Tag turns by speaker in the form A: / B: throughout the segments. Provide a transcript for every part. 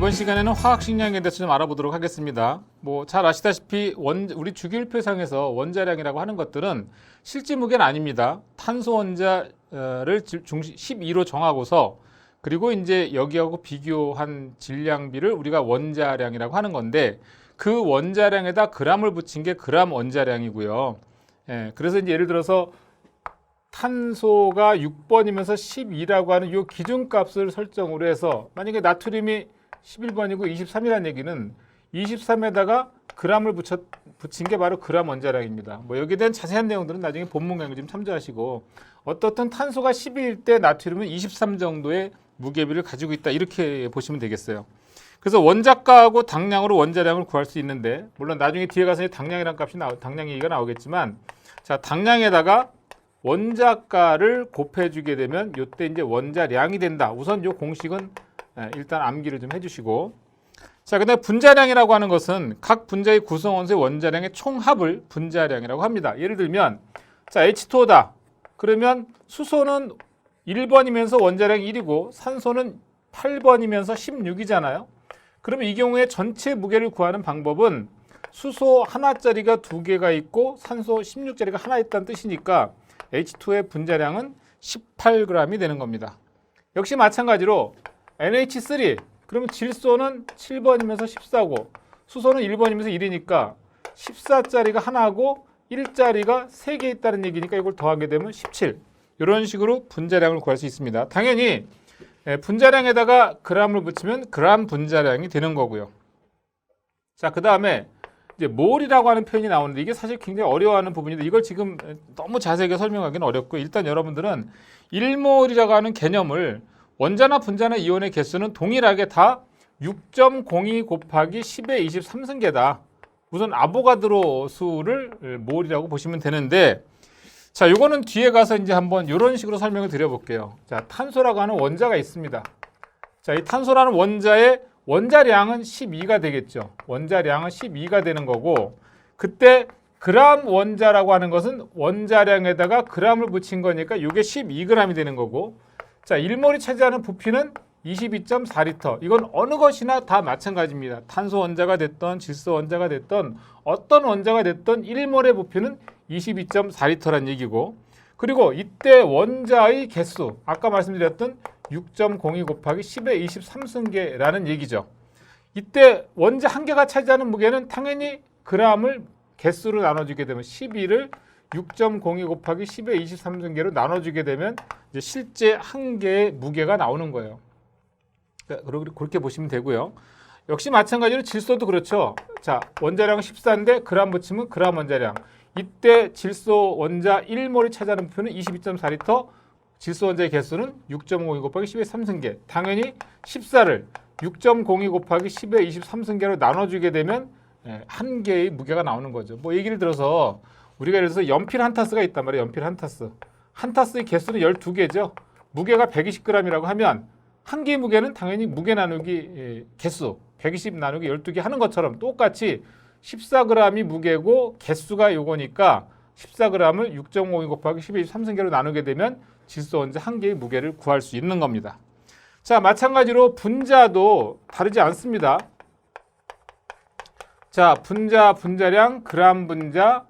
A: 이번 시간에는 화학식량에 대해서 좀 알아보도록 하겠습니다. 잘 아시다시피 우리 주기율표상에서 원자량이라고 하는 것들은 실제 무게는 아닙니다. 탄소 원자를 12로 정하고서 그리고 이제 여기하고 비교한 질량비를 우리가 원자량이라고 하는 건데 그 원자량에다 g을 붙인 게 그람 원자량이고요. 그래서 이제 예를 들어서 탄소가 6번이면서 12라고 하는 이 기준값을 설정으로 해서 만약에 나트륨이 11번이고 23이라는 얘기는 23에다가 g을 붙인 게 바로 그람 원자량입니다. 여기에 대한 자세한 내용들은 나중에 본문 강의 좀 참조하시고 어떻든 탄소가 12일 때 나트륨은 23 정도의 무게비를 가지고 있다 이렇게 보시면 되겠어요. 그래서 원자가하고 당량으로 원자량을 구할 수 있는데 물론 나중에 뒤에 가서 당량이란 값이 당량 얘기가 나오겠지만 자 당량에다가 원자가를 곱해주게 되면 이때 이제 원자량이 된다. 우선 이 공식은 일단 암기를 좀 해주시고 자 근데 분자량이라고 하는 것은 각 분자의 구성원소의 원자량의 총합을 분자량이라고 합니다. 예를 들면 자 H2O다. 그러면 수소는 1번이면서 원자량 1이고 산소는 8번이면서 16이잖아요. 그러면 이 경우에 전체 무게를 구하는 방법은 수소 하나짜리가 2개가 있고 산소 16짜리가 하나 있다는 뜻이니까 H2의 분자량은 18g이 되는 겁니다. 역시 마찬가지로 NH3 그러면 질소는 7번이면서 14고 수소는 1번이면서 1이니까 14짜리가 하나고 1짜리가 3개 있다는 얘기니까 이걸 더하게 되면 17 이런 식으로 분자량을 구할 수 있습니다. 당연히 분자량에다가 g을 붙이면 그람 분자량이 되는 거고요. 자, 그 다음에 이제 몰이라고 하는 표현이 나오는데 이게 사실 굉장히 어려워하는 부분인데 이걸 지금 너무 자세하게 설명하기는 어렵고 일단 여러분들은 1몰이라고 하는 개념을 원자나 분자나 이온의 개수는 동일하게 다 6.02 곱하기 10의 23승계다. 우선 아보가드로 수를 몰이라고 보시면 되는데 자, 요거는 뒤에 가서 이제 한번 이런 식으로 설명을 드려볼게요. 자, 탄소라고 하는 원자가 있습니다. 자, 이 탄소라는 원자의 원자량은 12가 되겠죠. 원자량은 12가 되는 거고 그때 그람 원자라고 하는 것은 원자량에다가 g을 붙인 거니까 이게 12g이 되는 거고 자, 1몰이 차지하는 부피는 22.4리터. 이건 어느 것이나 다 마찬가지입니다. 탄소 원자가 됐던 질소 원자가 됐던 어떤 원자가 됐던 1몰의 부피는 22.4리터란 얘기고 그리고 이때 원자의 개수 아까 말씀드렸던 6.02 곱하기 10의 23승계라는 얘기죠. 이때 원자 한 개가 차지하는 무게는 당연히 g을 개수로 나눠주게 되면 12를 6.02 곱하기 10의 23승계로 나눠주게 되면 이제 실제 한 개의 무게가 나오는 거예요. 그렇게 보시면 되고요. 역시 마찬가지로 질소도 그렇죠. 자, 원자량은 14인데 g 붙이면 g람 원자량. 이때 질소 원자 1몰이 차지하는 부피는 22.4리터, 질소 원자의 개수는 6.02 곱하기 10의 3승계. 당연히 14를 6.02 곱하기 10의 23승계로 나눠주게 되면 한 개의 무게가 나오는 거죠. 얘기를 들어서 우리가 예를 들어서 연필 한 타스가 있단 말이에요. 연필 한 타스. 한 타스의 개수는 12개죠. 무게가 120g이라고 하면 한 개의 무게는 당연히 무게 나누기 개수 120 나누기 12개 하는 것처럼 똑같이 14g이 무게고 개수가 요거니까 14g을 6.52 곱하기 10의 23승계로 나누게 되면 질소 원자 한 개의 무게를 구할 수 있는 겁니다. 자, 마찬가지로 분자도 다르지 않습니다. 자, 분자량, g람 분자량,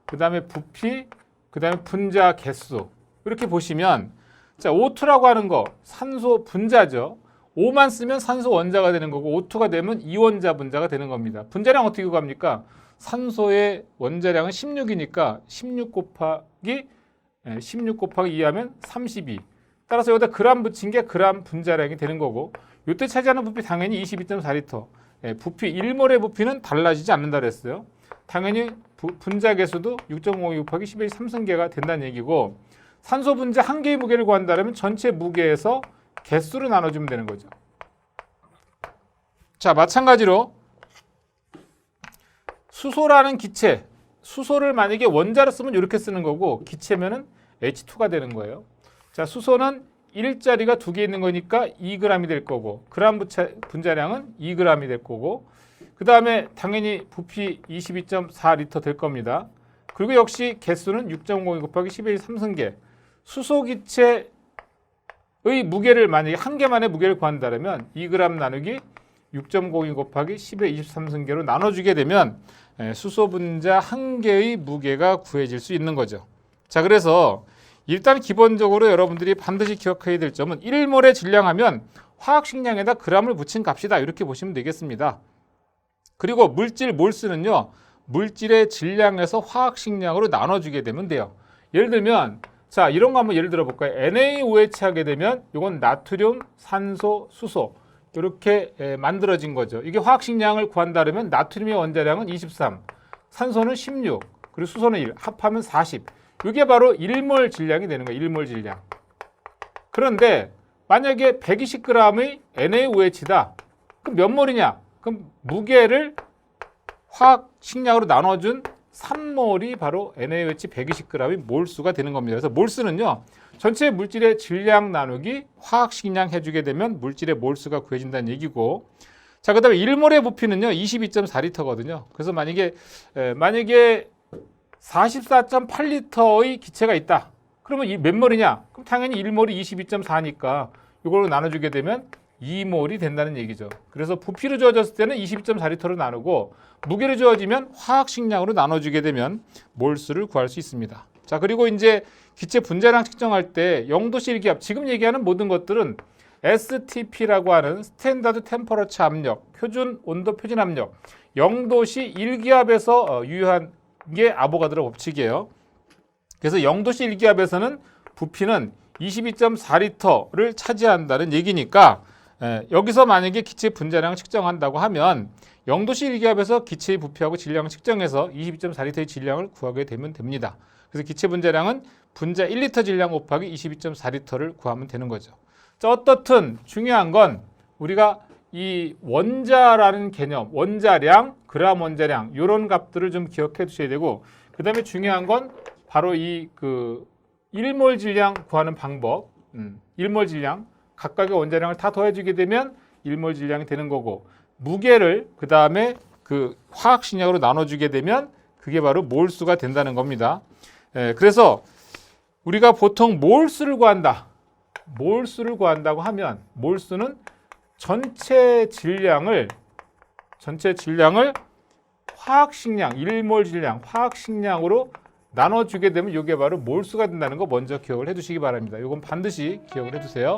A: 그 다음에 부피, 그 다음에 분자 개수 이렇게 보시면 자, O2라고 하는 거 산소 분자죠. O만 쓰면 산소 원자가 되는 거고 O2가 되면 이원자 분자가 되는 겁니다. 분자량 어떻게 구합니까? 산소의 원자량은 16이니까 16 곱하기 2하면 32. 따라서 여기다 g람 붙인 게 g람 분자량이 되는 거고 이때 차지하는 부피 당연히 22.4리터. 부피 1몰의 부피는 달라지지 않는다 그랬어요. 당연히 분자 개수도 6.52 곱하기 10의 3승계가 된다는 얘기고 산소 분자 한 개의 무게를 구한다면 전체 무게에서 개수로 나눠주면 되는 거죠. 자, 마찬가지로 수소라는 기체, 수소를 만약에 원자로 쓰면 이렇게 쓰는 거고 기체면은 H2가 되는 거예요. 자, 수소는 1짜리가 2개 있는 거니까 2g이 될 거고 g람 분자량은 2g이 될 거고 그 다음에 당연히 부피 22.4리터 될 겁니다. 그리고 역시 개수는 6.02 곱하기 10의 3승계 수소 기체 무게를 만약에 한 개만의 무게를 구한다면 2g 나누기 6.02 곱하기 10의 23승계로 나눠주게 되면 수소 분자 한 개의 무게가 구해질 수 있는 거죠. 자, 그래서 일단 기본적으로 여러분들이 반드시 기억해야 될 점은 1몰의 질량하면 화학식량에다 g을 붙인 값이다. 이렇게 보시면 되겠습니다. 그리고 물질 몰수는요, 물질의 질량에서 화학식량으로 나눠주게 되면 돼요. 예를 들면 자, 이런 거 한번 예를 들어 볼까요? NaOH 하게 되면 이건 나트륨, 산소, 수소 이렇게 만들어진 거죠. 이게 화학식량을 구한다 그러면 나트륨의 원자량은 23, 산소는 16, 그리고 수소는 1, 합하면 40. 이게 바로 1몰 질량이 되는 거예요. 1몰 질량. 그런데 만약에 120g의 NaOH다. 그럼 몇 몰이냐? 그럼 무게를 화학식량으로 나눠준 3몰이 바로 NaOH 120g의 몰수가 되는 겁니다. 그래서 몰수는요, 전체 물질의 질량 나누기 화학식량 해주게 되면 물질의 몰수가 구해진다는 얘기고, 자, 그 다음에 1몰의 부피는요 22.4리터거든요. 그래서 만약에 44.8리터의 기체가 있다. 그러면 이 몇 몰이냐? 그럼 당연히 1몰이 22.4니까 이걸로 나눠주게 되면 2몰이 된다는 얘기죠. 그래서 부피로 주어졌을 때는 22.4리터로 나누고 무게로 주어지면 화학식량으로 나눠주게 되면 몰수를 구할 수 있습니다. 자, 그리고 이제 기체 분자량 측정할 때 0도씨 일기압, 지금 얘기하는 모든 것들은 STP라고 하는 스탠다드 템퍼러처 압력, 표준 온도 표준 압력, 0도씨 일기압에서 유효한 게 아보가드로 법칙이에요. 그래서 0도씨 일기압에서는 부피는 22.4리터를 차지한다는 얘기니까 여기서 만약에 기체 분자량을 측정한다고 하면 0도씨 일기압에서 기체의 부피하고 질량을 측정해서 22.4리터의 질량을 구하게 되면 됩니다. 그래서 기체 분자량은 분자 1리터 질량 곱하기 22.4리터를 구하면 되는 거죠. 자, 어떻든 중요한 건 우리가 이 원자라는 개념, 원자량, 그람 원자량 이런 값들을 좀 기억해 두셔야 되고, 그 다음에 중요한 건 바로 이 1몰 질량 구하는 방법, 1몰 질량 각각의 원자량을 다 더해주게 되면 1몰 질량이 되는 거고, 무게를 그 다음에 그 화학식량으로 나눠주게 되면 그게 바로 몰수가 된다는 겁니다. 그래서 우리가 보통 몰수를 구한다. 몰수를 구한다고 하면 몰수는 전체 질량을 화학식량, 1몰 질량, 화학식량으로 나눠주게 되면 이게 바로 몰수가 된다는 거 먼저 기억을 해두시기 바랍니다. 이건 반드시 기억을 해두세요.